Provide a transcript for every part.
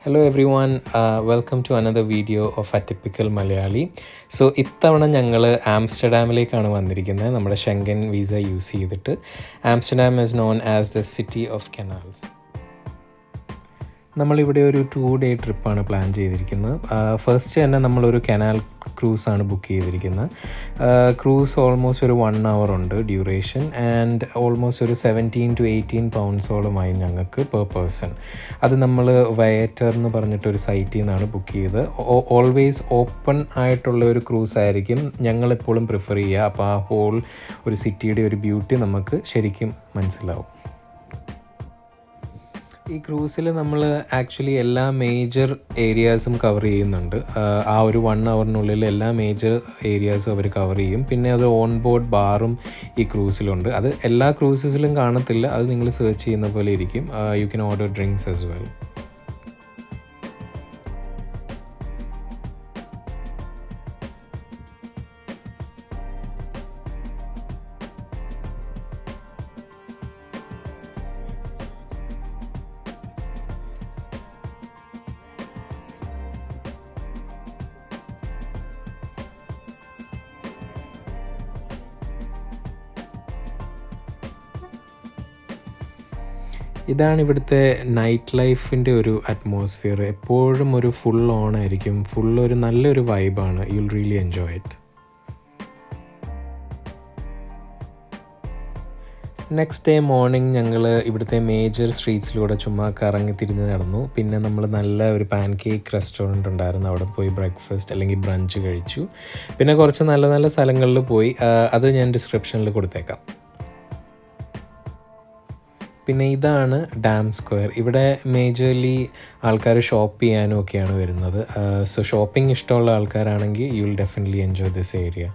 Hello everyone, welcome to another video of Atypical Malayali. So ഇത്തവണ ഞങ്ങൾ ആംസ്റ്റർഡാമിലേക്കാണ് വന്നിരിക്കുന്നത് നമ്മുടെ ഷെങ്കൻ വീസ യൂസ് ചെയ്തിട്ട്. Amsterdam is known as the city of canals. നമ്മളിവിടെ ഒരു 2-day ട്രിപ്പാണ് പ്ലാൻ ചെയ്തിരിക്കുന്നത്. ഫസ്റ്റ് തന്നെ നമ്മളൊരു കനാൽ ക്രൂസാണ് ബുക്ക് ചെയ്തിരിക്കുന്നത്. ക്രൂസ് ഓൾമോസ്റ്റ് ഒരു 1 hour ഉണ്ട് ഡ്യൂറേഷൻ ആൻഡ് ഓൾമോസ്റ്റ് ഒരു 17 to 18 poundsോളമായി ഞങ്ങൾക്ക് പെർ പേഴ്സൺ. അത് നമ്മൾ വയേറ്റർ എന്ന് പറഞ്ഞിട്ടൊരു സൈറ്റിൽ നിന്നാണ് ബുക്ക് ചെയ്തത്. ഓൾവേസ് ഓപ്പൺ ആയിട്ടുള്ള ഒരു ക്രൂസ് ആയിരിക്കും ഞങ്ങളെപ്പോഴും പ്രിഫർ ചെയ്യുക. അപ്പോൾ ആ ഹോൾ ഒരു സിറ്റിയുടെ ഒരു ബ്യൂട്ടി നമുക്ക് ശരിക്കും മനസ്സിലാവും. ഈ ക്രൂസിൽ നമ്മൾ ആക്ച്വലി എല്ലാ മേജർ ഏരിയാസും കവർ ചെയ്യുന്നുണ്ട്. ആ ഒരു 1 hourനുള്ളിൽ എല്ലാ മേജർ ഏരിയാസും അവർ കവർ ചെയ്യും. പിന്നെ അത് ഓൺ ബോർഡ് ബാറും ഈ ക്രൂസിലുണ്ട്. അത് എല്ലാ ക്രൂസസിലും കാണത്തില്ല, അത് നിങ്ങൾ സെർച്ച് ചെയ്യുന്ന പോലെ ഇരിക്കും. You can order drinks as well. ഇതാണ് ഇവിടുത്തെ നൈറ്റ് ലൈഫിൻ്റെ ഒരു അറ്റ്മോസ്ഫിയർ. എപ്പോഴും ഒരു ഫുൾ ഓൺ ആയിരിക്കും, ഫുൾ ഒരു നല്ലൊരു വൈബാണ്. You will really enjoy it. Next day morning ഞങ്ങൾ ഇവിടുത്തെ മേജർ സ്ട്രീറ്റ്സിലൂടെ ചുമ്മാ കറങ്ങി തിരിഞ്ഞ് നടന്നു. പിന്നെ നമ്മൾ നല്ല ഒരു പാൻ കേക്ക് റെസ്റ്റോറൻറ്റ് ഉണ്ടായിരുന്നു, അവിടെ പോയി ബ്രേക്ക്ഫാസ്റ്റ് അല്ലെങ്കിൽ ബ്രഞ്ച് കഴിച്ചു. പിന്നെ കുറച്ച് നല്ല നല്ല സ്ഥലങ്ങളിൽ പോയി, അത് ഞാൻ ഡിസ്ക്രിപ്ഷനിൽ കൊടുത്തേക്കാം. പിന്നെ ഇതാണ് ഡാം സ്ക്വയർ. ഇവിടെ മേജർലി ആൾക്കാർ ഷോപ്പ് ചെയ്യാനും ഒക്കെയാണ് വരുന്നത്. സോ ഷോപ്പിംഗ് ഇഷ്ടമുള്ള ആൾക്കാരാണെങ്കിൽ you will definitely enjoy this area.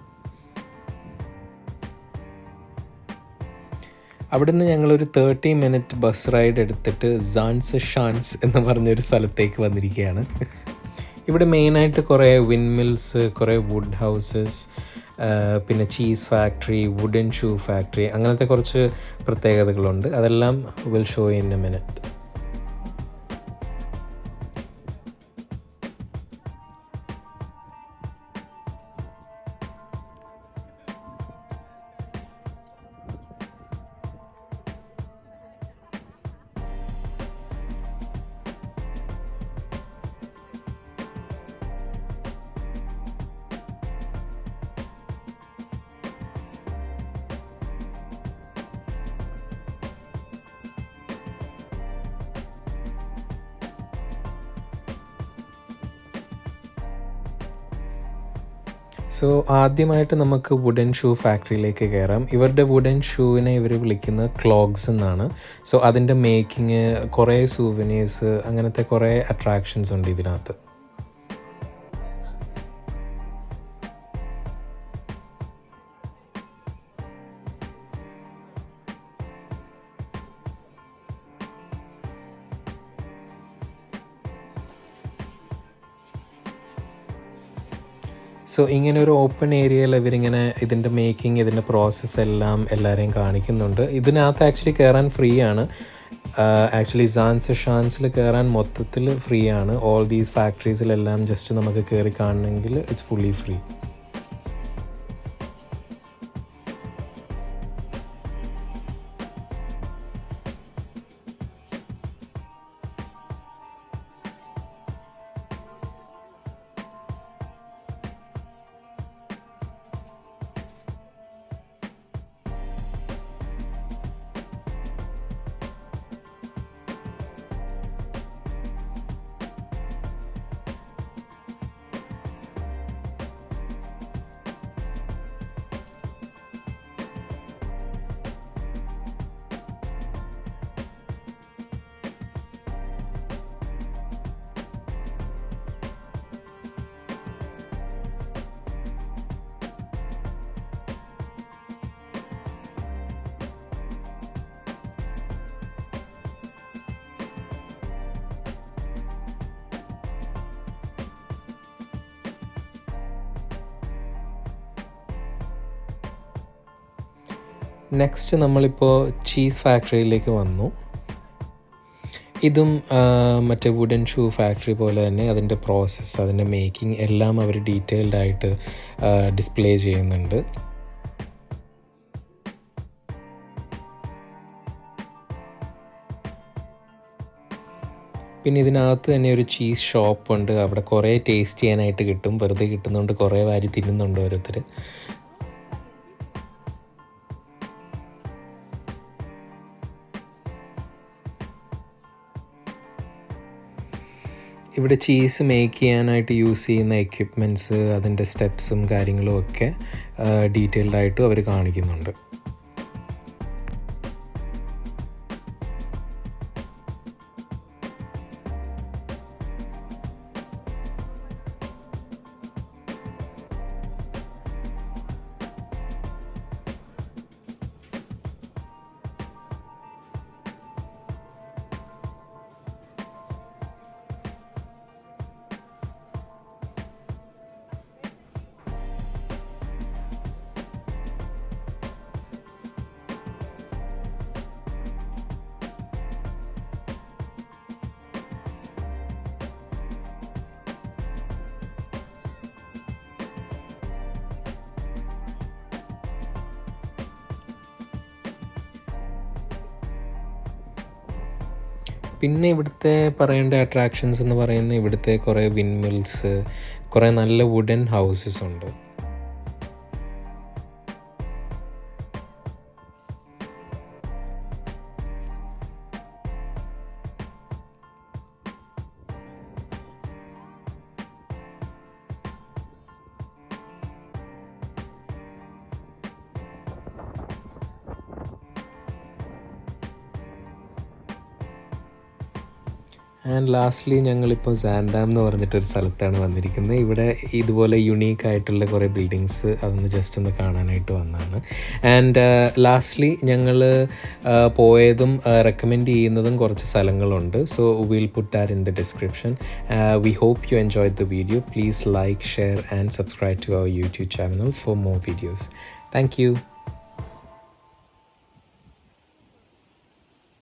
അവിടുന്ന് ഞങ്ങളൊരു 30-minute ബസ് റൈഡ് എടുത്തിട്ട് സാൻസ് ഷാൻസ് എന്ന് പറഞ്ഞൊരു സ്ഥലത്തേക്ക് വന്നിരിക്കുകയാണ്. ഇവിടെ മെയിനായിട്ട് കുറേ വിൻമിൽസ്, കുറേ വുഡ് ഹൗസസ്, പിന്നെ cheese factory, wooden shoe factory, അങ്ങനത്തെ കുറച്ച് പ്രത്യേകതകളുണ്ട്. അതെല്ലാം will show in a minute. So ആദ്യമായിട്ട് നമുക്ക് വുഡൻ ഷൂ ഫാക്ടറിയിലേക്ക് കയറാം. ഇവരുടെ വുഡൻ ഷൂവിനെ ഇവർ വിളിക്കുന്നത് ക്ലോഗ്സ് എന്നാണ്. സോ അതിൻ്റെ മേക്കിങ്, കുറേ സൂവനീഴ്സ്, അങ്ങനത്തെ കുറേ അട്രാക്ഷൻസ് ഉണ്ട് ഇതിനകത്ത്. സോ ഇങ്ങനെ ഒരു ഓപ്പൺ ഏരിയയിൽ ഇവരിങ്ങനെ ഇതിൻ്റെ മേക്കിംഗ്, ഇതിൻ്റെ പ്രോസസ്സ് എല്ലാം എല്ലാവരെയും കാണിക്കുന്നുണ്ട്. ഇതിനകത്ത് ആക്ച്വലി കയറാൻ ഫ്രീ ആണ്. ആക്ച്വലി സാൻസ് ഷാൻസിൽ കയറാൻ മൊത്തത്തിൽ ഫ്രീ ആണ്. ഓൾ ദീസ് ഫാക്ടറീസിലെല്ലാം ജസ്റ്റ് നമുക്ക് കയറി കാണണമെങ്കിൽ ഇറ്റ്സ് ഫുള്ളി ഫ്രീ. നെക്സ്റ്റ് നമ്മളിപ്പോൾ ചീസ് ഫാക്ടറിയിലേക്ക് വന്നു. ഇതും മറ്റേ വുഡൻ ഷൂ ഫാക്ടറി പോലെ തന്നെ അതിൻ്റെ പ്രോസസ്സ്, അതിൻ്റെ മേക്കിംഗ് എല്ലാം അവർ ഡീറ്റെയിൽഡ് ആയിട്ട് ഡിസ്പ്ലേ ചെയ്യുന്നുണ്ട്. പിന്നെ ഇതിനകത്ത് തന്നെ ഒരു ചീസ് ഷോപ്പുണ്ട്. അവിടെ കുറേ ടേസ്റ്റ് ചെയ്യാനായിട്ട് കിട്ടും. വെറുതെ കിട്ടുന്നതുകൊണ്ട് കുറേ വാരി തിന്നുന്നുണ്ട് ഓരോരുത്തർ. ഇവിടെ ചീസ് മേക്ക് ചെയ്യാനായിട്ട് യൂസ് ചെയ്യുന്ന എക്യുപ്മെൻറ്റ്സ്, അതിൻ്റെ സ്റ്റെപ്സും കാര്യങ്ങളും ഒക്കെ ഡീറ്റെയിൽഡ് ആയിട്ടും അവർ കാണിക്കുന്നുണ്ട്. പിന്നെ ഇവിടുത്തെ പറയേണ്ട അട്രാക്ഷൻസ് എന്ന് പറയുന്നത് ഇവിടുത്തെ കുറേ വിൻമിൽസ്, കുറേ നല്ല വുഡൻ ഹൗസസ് ഉണ്ട്. ആൻഡ് ലാസ്റ്റ്ലി ഞങ്ങളിപ്പോൾ സാൻഡാം എന്ന് പറഞ്ഞിട്ടൊരു സ്ഥലത്താണ് വന്നിരിക്കുന്നത്. ഇവിടെ ഇതുപോലെ യുണീക്ക് ആയിട്ടുള്ള കുറേ ബിൽഡിങ്സ് അതൊന്ന് ജസ്റ്റ് ഒന്ന് കാണാനായിട്ട് വന്നതാണ്. ആൻഡ് ലാസ്റ്റ്ലി ഞങ്ങൾ പോയതും റെക്കമെൻഡ് ചെയ്യുന്നതും കുറച്ച് സ്ഥലങ്ങളുണ്ട്. So will put that in the description. We hope you enjoy the video. Please like, share and subscribe to our YouTube channel for more videos. Thank U.